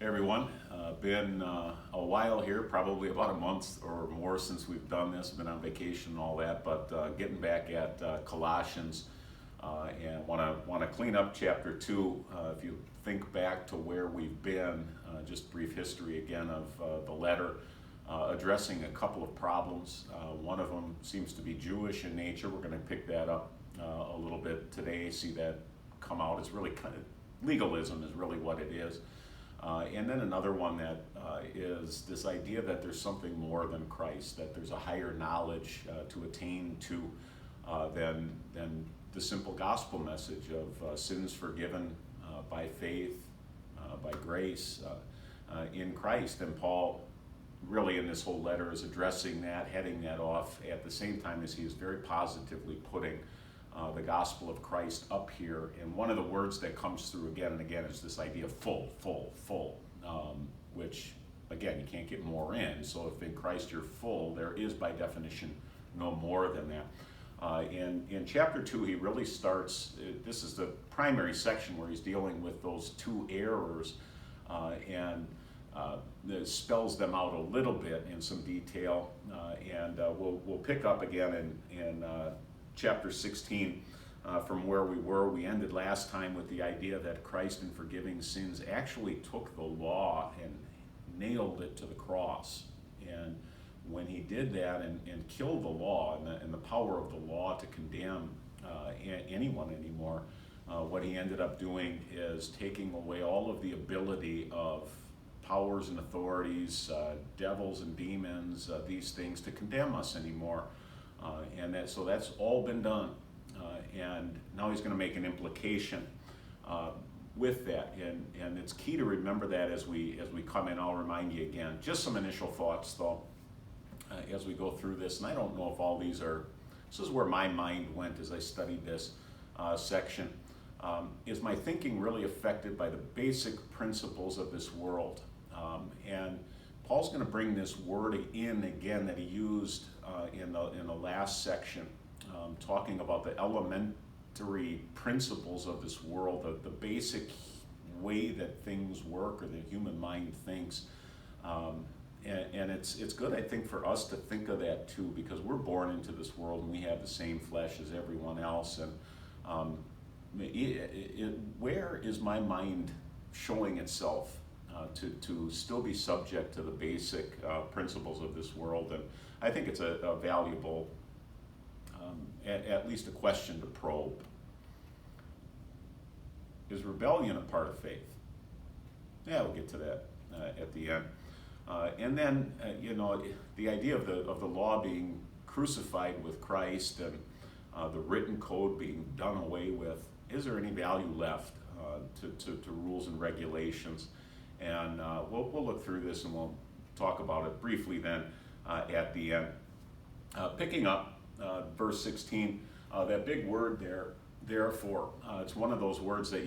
Hey everyone, been a while here, probably about a month or more since we've done this. Been on vacation and all that, but getting back at Colossians, and want to clean up chapter 2. If you think back to where we've been, just brief history again of the letter, addressing a couple of problems. One of them seems to be Jewish in nature. We're going to pick that up a little bit today. See that come out. It's really kind of legalism is really what it is. And then another one that is this idea that there's something more than Christ, that there's a higher knowledge to attain to than the simple gospel message of sins forgiven by faith, by grace in Christ. And Paul, really in this whole letter, is addressing that, heading that off at the same time as he is very positively putting the gospel of Christ up here. And one of the words that comes through again and again is this idea of full, which again, you can't get more in. So if in Christ you're full, there is by definition no more than that. In chapter 2, he really starts, this is the primary section where he's dealing with those two errors and spells them out a little bit in some detail. We'll pick up again in chapter 16 from where we were. We ended last time with the idea that Christ, in forgiving sins, actually took the law and nailed it to the cross. And when he did that and killed the law and the power of the law to condemn anyone anymore, what he ended up doing is taking away all of the ability of powers and authorities, devils and demons, these things to condemn us anymore. So that's all been done. And now he's going to make an implication with that. And it's key to remember that as we come in. I'll remind you again. Just some initial thoughts, though, as we go through this. And I don't know if all these are, this is where my mind went as I studied this section. Is my thinking really affected by the basic principles of this world? And Paul's going to bring this word in again that he used in the last section, talking about the elementary principles of this world, the basic way that things work or the human mind thinks. And it's good, I think, for us to think of that too, because we're born into this world and we have the same flesh as everyone else. And where is my mind showing itself to still be subject to the basic principles of this world? And I think it's a valuable, at least a question to probe. Is rebellion a part of faith? Yeah, we'll get to that at the end. And then, the idea of the law being crucified with Christ and the written code being done away with. Is there any value left to rules and regulations? And we'll look through this and we'll talk about it briefly then at the end. Picking up verse 16, that big word there, therefore. It's one of those words that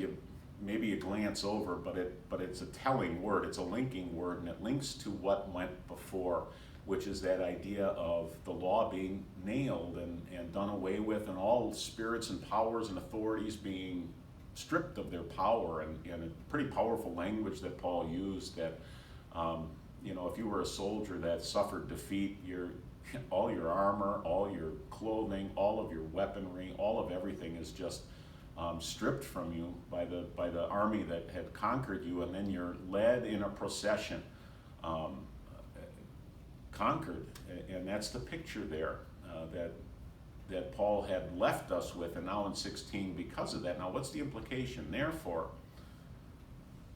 maybe you glance over, but it's a telling word. It's a linking word, and it links to what went before, which is that idea of the law being nailed and done away with, and all spirits and powers and authorities being stripped of their power. And a pretty powerful language that Paul used, that if you were a soldier that suffered defeat, all your armor, all your clothing, all of your weaponry, all of everything is just stripped from you by the army that had conquered you, and then you're led in a procession, conquered. And that's the picture there that Paul had left us with, and now in 16, because of that. Now, what's the implication? Therefore,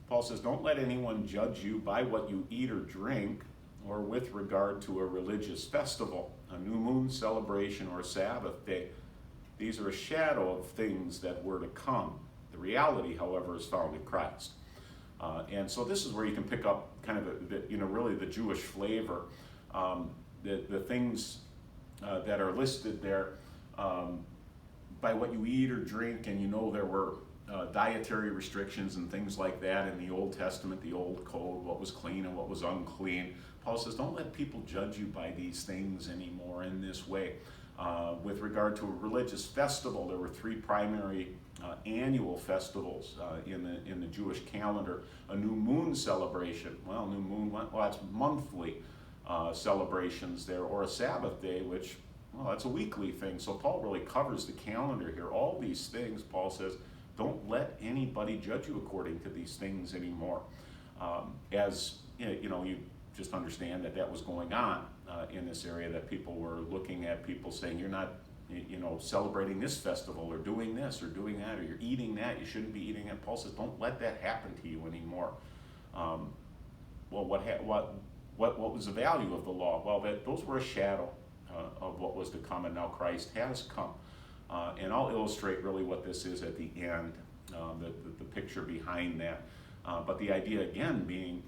Paul says, don't let anyone judge you by what you eat or drink, or with regard to a religious festival, a new moon celebration, or a Sabbath day. These are a shadow of things that were to come. The reality, however, is found in Christ. And so this is where you can pick up kind of really the Jewish flavor. The things that are listed there, by what you eat or drink, and there were dietary restrictions and things like that in the Old Testament, the Old Code, what was clean and what was unclean. Paul says, don't let people judge you by these things anymore in this way. With regard to a religious festival, there were three primary annual festivals in the Jewish calendar, a new moon celebration. Well, new moon, well, that's monthly celebrations there, or a Sabbath day, which, well, that's a weekly thing. So Paul really covers the calendar here. All these things, Paul says, don't let anybody judge you according to these things anymore. As you just understand that was going on in this area, that people were looking at people saying, you're not celebrating this festival, or doing this or doing that, or you're eating that, you shouldn't be eating it. Paul says, don't let that happen to you anymore. Well, what was the value of the law? Well, those were a shadow of what was to come, and now Christ has come. And I'll illustrate really what this is at the end, the picture behind that. But the idea again being,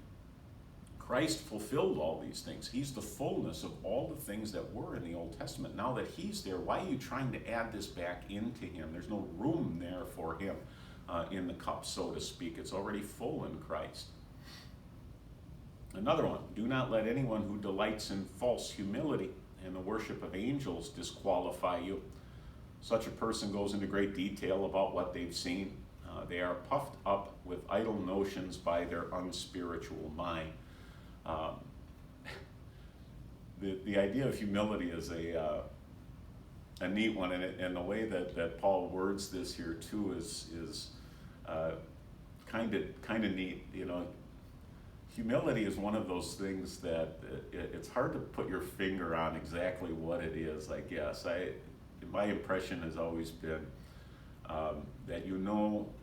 Christ fulfilled all these things. He's the fullness of all the things that were in the Old Testament. Now that he's there, why are you trying to add this back into him? There's no room there for him in the cup, so to speak. It's already full in Christ. Another one, do not let anyone who delights in false humility and the worship of angels disqualify you. Such a person goes into great detail about what they've seen. They are puffed up with idle notions by their unspiritual mind. The idea of humility is a neat one, and the way that Paul words this here too is kind of neat. Humility is one of those things that it's hard to put your finger on exactly what it is. I guess my impression has always been that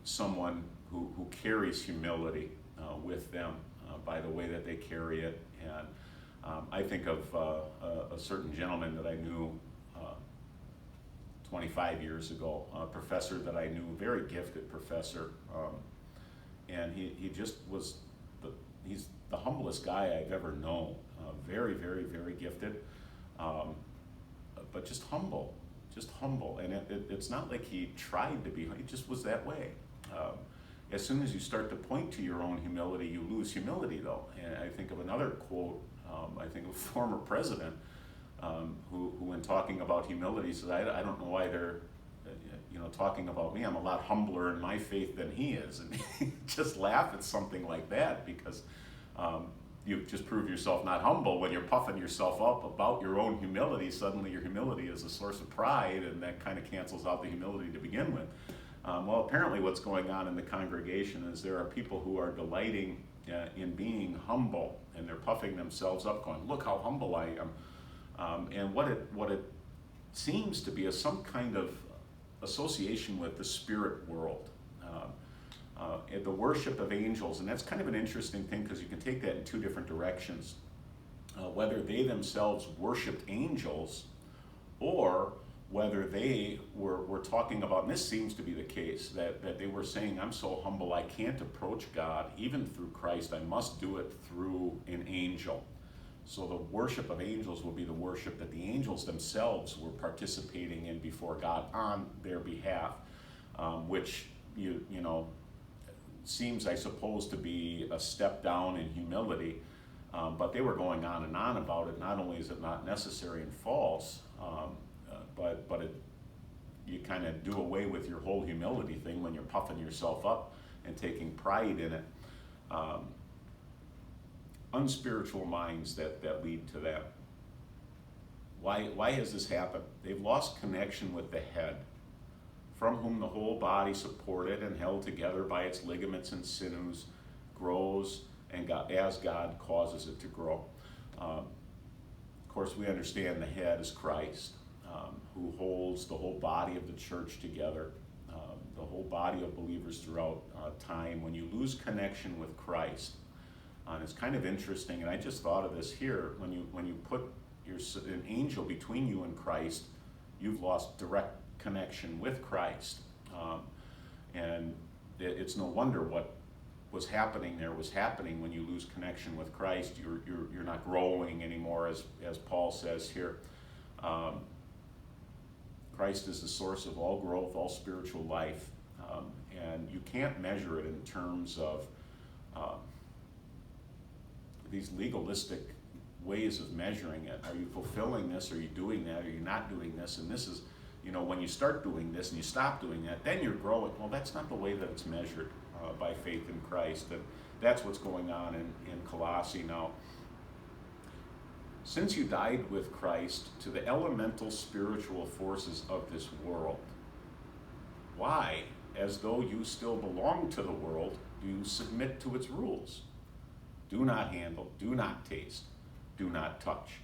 someone who carries humility with them by the way that they carry it. And I think of a certain gentleman that I knew 25 years ago, a professor that I knew, a very gifted professor, and he just was he's the humblest guy I've ever known. Very, very, very gifted, but just humble, and it's not like he tried to be. He just was that way. As soon as you start to point to your own humility, you lose humility, though. And I think of another quote, I think of a former president who when talking about humility, says, I don't know why they're talking about me. I'm a lot humbler in my faith than he is. And just laugh at something like that, because you just prove yourself not humble when you're puffing yourself up about your own humility. Suddenly your humility is a source of pride, and that kind of cancels out the humility to begin with. Well, apparently what's going on in the congregation is there are people who are delighting in being humble, and they're puffing themselves up, going, look how humble I am. And what it seems to be is some kind of association with the spirit world, the worship of angels. And that's kind of an interesting thing, because you can take that in two different directions. Whether they themselves worshiped angels, or whether they were talking about, and this seems to be the case, that they were saying, I'm so humble I can't approach God even through Christ, I must do it through an angel. So the worship of angels will be the worship that the angels themselves were participating in before God on their behalf, which seems, I suppose, to be a step down in humility, but they were going on and on about it. Not only is it not necessary and false, but you kind of do away with your whole humility thing when you're puffing yourself up and taking pride in it. Unspiritual minds that lead to that. Why has this happened? They've lost connection with the head, from whom the whole body, supported and held together by its ligaments and sinews, grows and as God causes it to grow. Of course, we understand the head is Christ, who holds the whole body of the church together, the whole body of believers throughout time. When you lose connection with Christ, and it's kind of interesting, and I just thought of this here, when you put an angel between you and Christ, you've lost direct connection with Christ. And it's no wonder what was happening there was happening when you lose connection with Christ. You're not growing anymore, as Paul says here. Christ is the source of all growth, all spiritual life, and you can't measure it in terms of these legalistic ways of measuring it. Are you fulfilling this? Are you doing that? Are you not doing this? And this is, when you start doing this and you stop doing that, then you're growing. Well, that's not the way that it's measured by faith in Christ. And that's what's going on in Colossae now. Since you died with Christ to the elemental spiritual forces of this world, why, as though you still belong to the world, do you submit to its rules? Do not handle, do not taste, do not touch.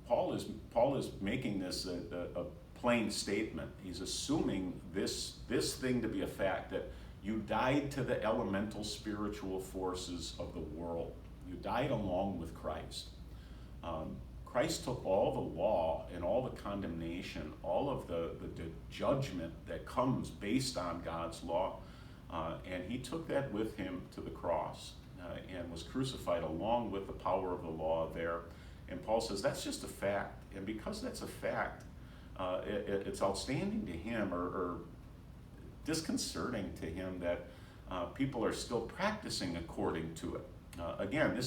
Paul is making this a plain statement. He's assuming this thing to be a fact, that you died to the elemental spiritual forces of the world. You died along with Christ. Christ took all the law and all the condemnation, all of the judgment that comes based on God's law, and he took that with him to the cross and was crucified along with the power of the law there. And Paul says that's just a fact, and because that's a fact, it's outstanding to him, or disconcerting to him, that people are still practicing according to it. Again,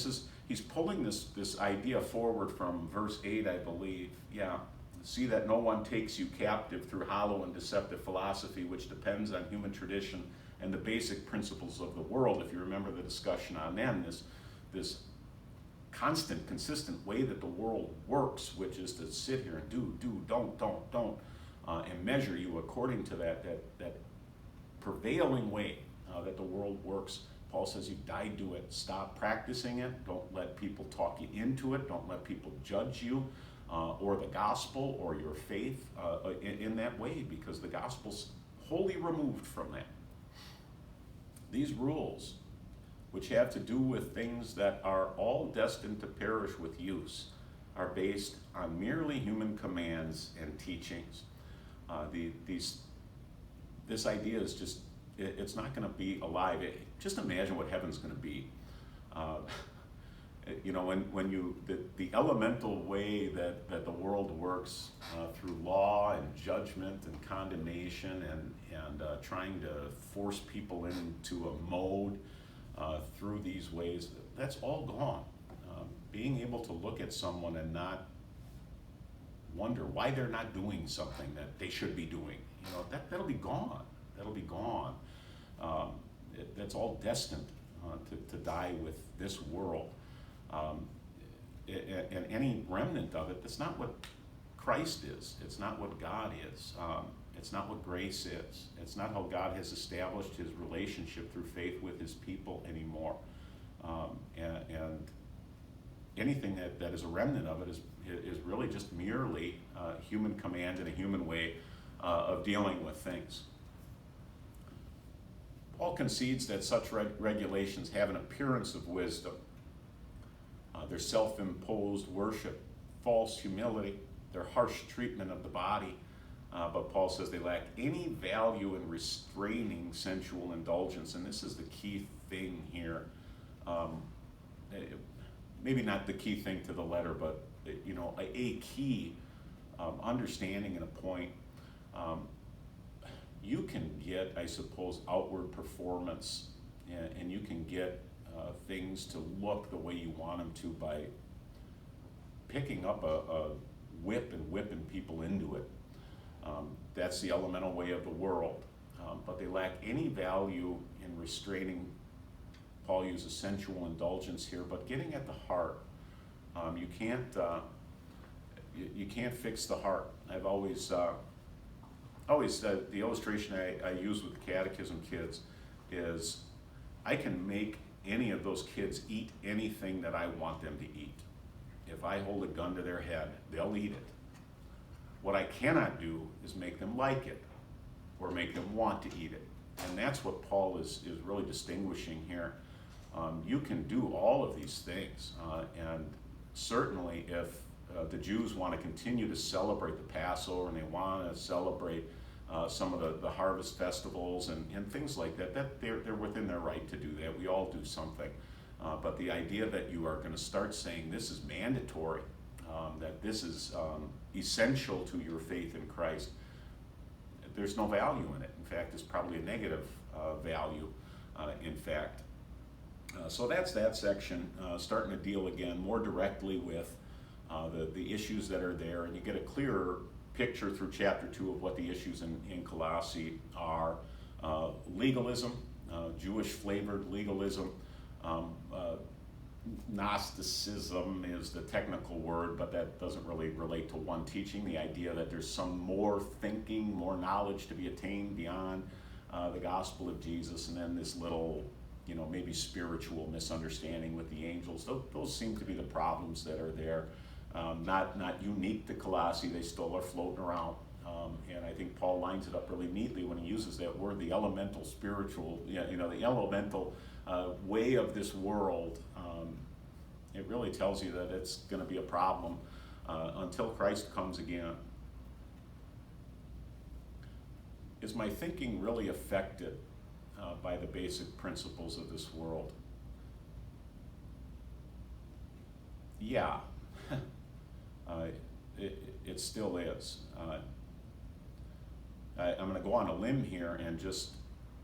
he's pulling this idea forward from verse 8, I believe. Yeah, see that no one takes you captive through hollow and deceptive philosophy, which depends on human tradition and the basic principles of the world. If you remember the discussion on them, this constant, consistent way that the world works, which is to sit here and do, don't, and measure you according to that prevailing way that the world works. Paul says you died to it. Stop practicing it. Don't let people talk you into it. Don't let people judge you or the gospel or your faith in that way, because the gospel's wholly removed from that. These rules, which have to do with things that are all destined to perish with use, are based on merely human commands and teachings. This idea is just, it's not going to be alive. Just imagine what heaven's going to be. When the elemental way that the world works through law and judgment and condemnation and trying to force people into a mode through these ways, that's all gone. Being able to look at someone and not wonder why they're not doing something that they should be doing, that'll be gone. That'll be gone. That's all destined to die with this world. And any remnant of it, that's not what Christ is. It's not what God is. It's not what grace is. It's not how God has established his relationship through faith with his people anymore. And anything that is a remnant of it is really just merely human command and a human way of dealing with things. Paul concedes that such regulations have an appearance of wisdom. Their self-imposed worship, false humility, their harsh treatment of the body, but Paul says they lack any value in restraining sensual indulgence, and this is the key thing here. Maybe not the key thing to the letter, but a key understanding and a point. You can get, I suppose, outward performance, and you can get things to look the way you want them to by picking up a whip and whipping people into it. That's the elemental way of the world. But they lack any value in restraining. Paul uses sensual indulgence here, but getting at the heart. You can't fix the heart. I've always said the illustration I use with the catechism kids is I can make any of those kids eat anything that I want them to eat. If I hold a gun to their head, they'll eat it. What I cannot do is make them like it or make them want to eat it. And that's what Paul is really distinguishing here. You can do all of these things. And certainly if the Jews want to continue to celebrate the Passover and they want to celebrate some of the harvest festivals and things like that they're within their right to do that. We all do something. But the idea that you are going to start saying this is mandatory, that this is essential to your faith in Christ, there's no value in it. In fact, it's probably a negative value, in fact. So that's that section, starting to deal again more directly with the issues that are there, and you get a clearer picture through chapter 2 of what the issues in Colossae are. Legalism, Jewish flavored legalism. Gnosticism is the technical word, but that doesn't really relate to one teaching. The idea that there's some more thinking, more knowledge to be attained beyond the gospel of Jesus, and then this little, maybe spiritual misunderstanding with the angels. Those seem to be the problems that are there. Not unique to Colossae. They still are floating around. And I think Paul lines it up really neatly when he uses that word, the elemental spiritual, the elemental way of this world. It really tells you that it's going to be a problem until Christ comes again. Is my thinking really affected by the basic principles of this world? Yeah, it still is. I'm going to go on a limb here and just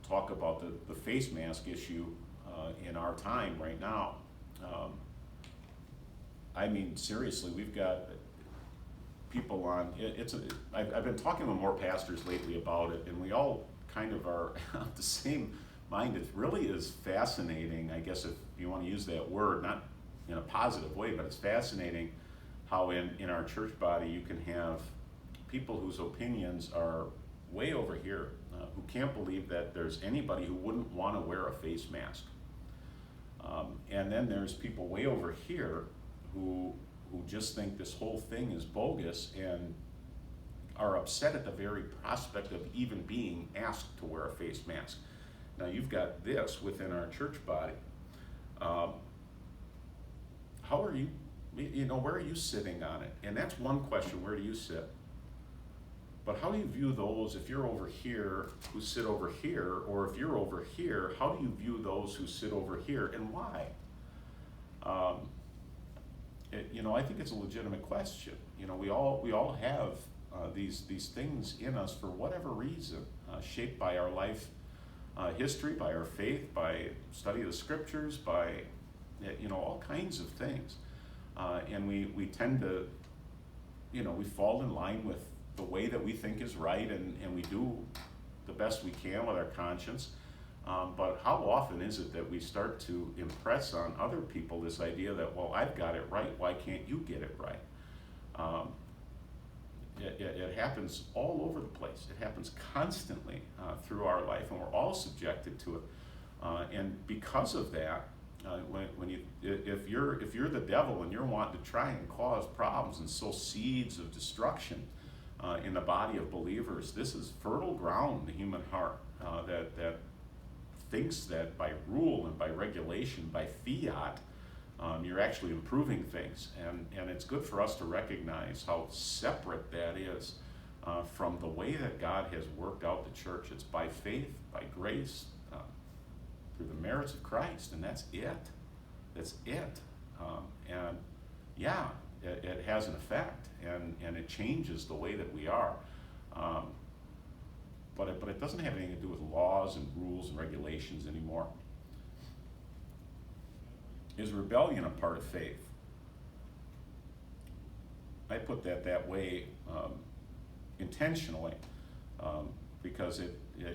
talk about the face mask issue in our time right now. I mean, seriously, we've got people on, I've been talking with more pastors lately about it, and we all kind of are of the same mind. It really is fascinating, I guess if you want to use that word, not in a positive way, but it's fascinating how in our church body you can have people whose opinions are way over here, who can't believe that there's anybody who wouldn't want to wear a face mask. And then there's people way over here who just think this whole thing is bogus and are upset at the very prospect of even being asked to wear a face mask. Now you've got this within our church body. How are you, where are you sitting on it? And that's one question, where do you sit? But how do you view those, if you're over here, who sit over here, or if you're over here, how do you view those who sit over here, and why? I think it's a legitimate question. We all have these things in us for whatever reason, shaped by our life history, by our faith, by study of the scriptures, by all kinds of things, and we tend to, we fall in line with the way that we think is right, and we do the best we can with our conscience. But how often is it that we start to impress on other people this idea that, well, I've got it right, why can't you get it right? It happens all over the place. It happens constantly through our life, and we're all subjected to it. And because of that, if you're the devil and you're wanting to try and cause problems and sow seeds of destruction in the body of believers, this is fertile ground in the human heart that thinks that by rule and by regulation, by fiat, you're actually improving things. And it's good for us to recognize how separate that is from the way that God has worked out the church. It's by faith, by grace, through the merits of Christ, and that's it. That's it. And yeah, it has an effect, and it changes the way that we are. But it doesn't have anything to do with laws and rules and regulations anymore. Is rebellion a part of faith? I put that way intentionally, because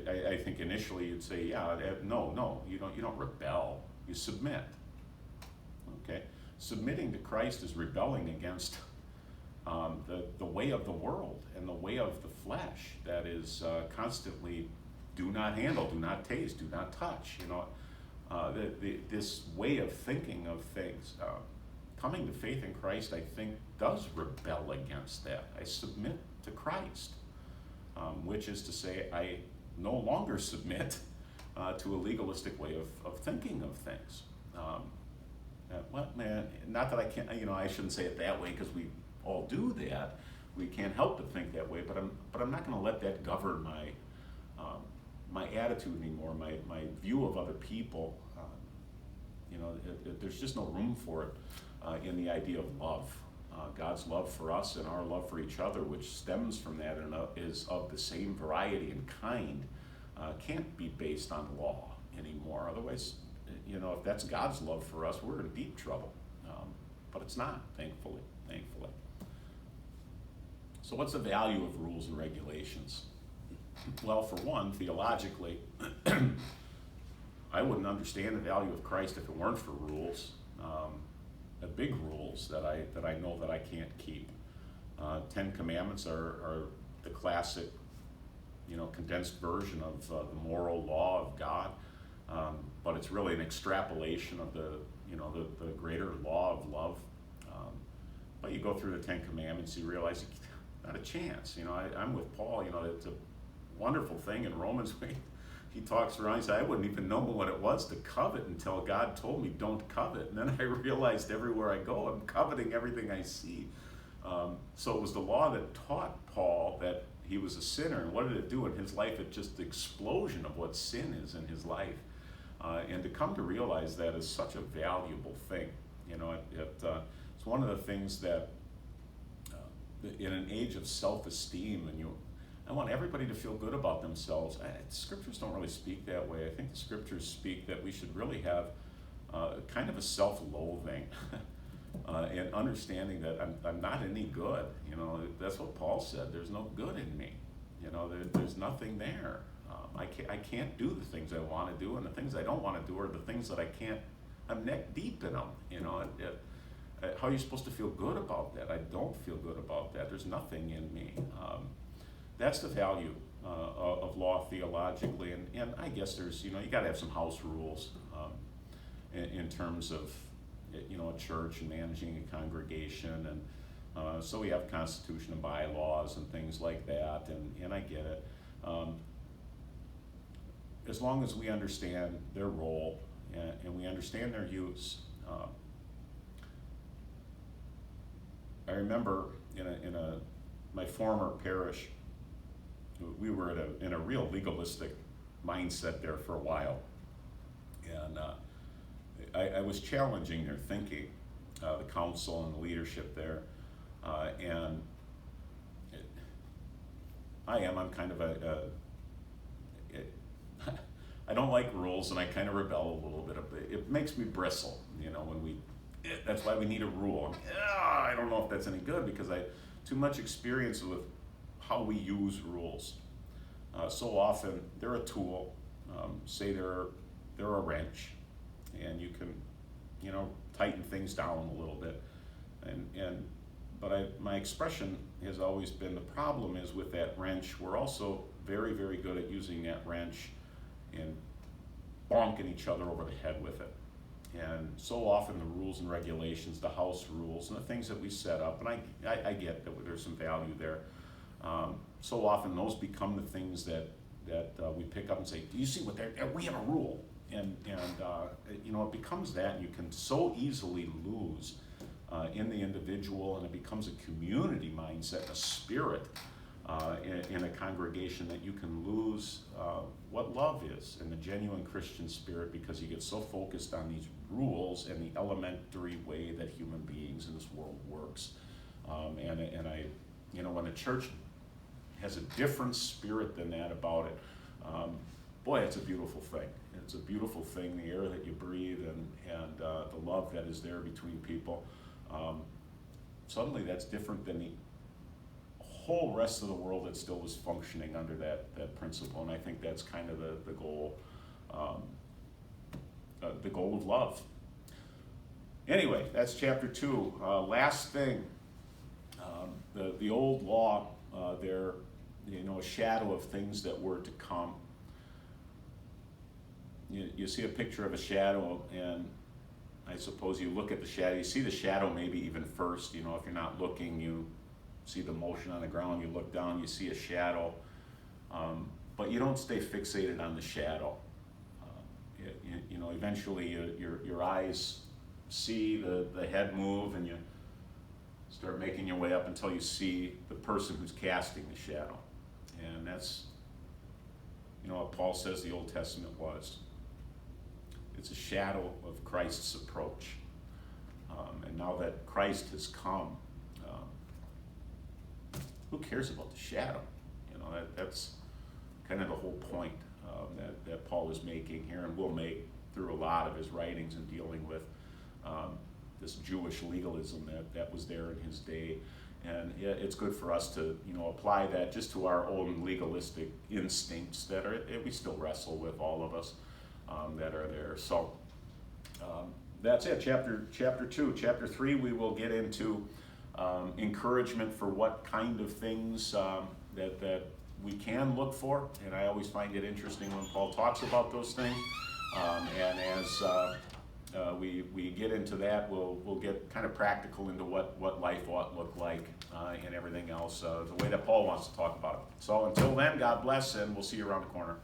I think initially you'd say, yeah, no, you don't rebel, you submit. Okay, submitting to Christ is rebelling against the way of the world and the way of the flesh that is constantly do not handle, do not taste, do not touch. This way of thinking of things. Coming to faith in Christ, I think, does rebel against that. I submit to Christ, which is to say I no longer submit to a legalistic way of thinking of things. Well, man, not that I can't, I shouldn't say it that way, because we all do that. We can't help but think that way, but I'm not going to let that govern my attitude anymore, my view of other people. There's just no room for it in the idea of love. God's love for us and our love for each other, which stems from that and is of the same variety and kind, can't be based on law anymore. Otherwise, if that's God's love for us, we're in deep trouble. But it's not, thankfully. So what's the value of rules and regulations? Well, for one, theologically, I wouldn't understand the value of Christ if it weren't for rules, the big rules that I know that I can't keep. 10 Commandments are the classic, condensed version of the moral law of God, but it's really an extrapolation of the greater law of love. But you go through the 10 Commandments, you realize not a chance. I'm with Paul. It's a wonderful thing in Romans. He talks around. He said, I wouldn't even know what it was to covet until God told me don't covet. And then I realized everywhere I go, I'm coveting everything I see. So it was the law that taught Paul that he was a sinner. And what did it do in his life? It just the explosion of what sin is in his life. And to come to realize that is such a valuable thing. It's one of the things that in an age of self-esteem, and I want everybody to feel good about themselves. Scriptures don't really speak that way. I think the scriptures speak that we should really have kind of a self-loathing and understanding that I'm not any good. That's what Paul said. There's no good in me. There's nothing there. I can't do the things I want to do, and the things I don't want to do are the things that I'm neck deep in them. How are you supposed to feel good about that? I don't feel good about that. There's nothing in me. That's the value of law theologically, and I guess there's, you got to have some house rules in terms of, a church and managing a congregation, and so we have constitution and bylaws and things like that, and I get it. As long as we understand their role and we understand their use. I remember in my former parish, we were in a real legalistic mindset there for a while, and I was challenging their thinking, the council and the leadership there, and I'm kind of I don't like rules, and I kind of rebel a little bit. It makes me bristle, when that's why we need a rule. I don't know if that's any good, because I too much experience with how we use rules. So often they're a tool. Say they're a wrench, and you can, tighten things down a little bit. But my expression has always been, the problem is with that wrench, we're also very, very good at using that wrench and bonking each other over the head with it. And so often the rules and regulations, the house rules, and the things that we set up, and I get that there's some value there. So often those become the things that we pick up and say, do you see what we have a rule? And it becomes that, and you can so easily lose in the individual, and it becomes a community mindset, a spirit in a congregation, that you can lose what love is and the genuine Christian spirit, because you get so focused on these rules and the elementary way that human beings in this world works. When a church has a different spirit than that about it, boy, it's a beautiful thing. It's a beautiful thing, the air that you breathe and the love that is there between people. Suddenly that's different than the whole rest of the world that still is functioning under that principle, and I think that's kind of the goal of love. Anyway, that's chapter 2. Last thing, the old law, they're a shadow of things that were to come. You see a picture of a shadow, and I suppose you look at the shadow, you see the shadow maybe even first. If you're not looking, you see the motion on the ground, you look down, you see a shadow, but you don't stay fixated on the shadow. Eventually your eyes see the head move, and you start making your way up until you see the person who's casting the shadow. And that's, what Paul says the Old Testament was. It's a shadow of Christ's approach. And now that Christ has come, who cares about the shadow? That's kind of the whole point that Paul is making here, and will make through a lot of his writings in dealing with this Jewish legalism that was there in his day. And it's good for us to, apply that just to our own legalistic instincts that we still wrestle with, all of us, that are there. So that's it, chapter 2. Chapter 3, we will get into encouragement for what kind of things that we can look for. And I always find it interesting when Paul talks about those things. And as we get into that, we'll get kind of practical into what life ought to look like and everything else, the way that Paul wants to talk about it. So until then, God bless, and we'll see you around the corner.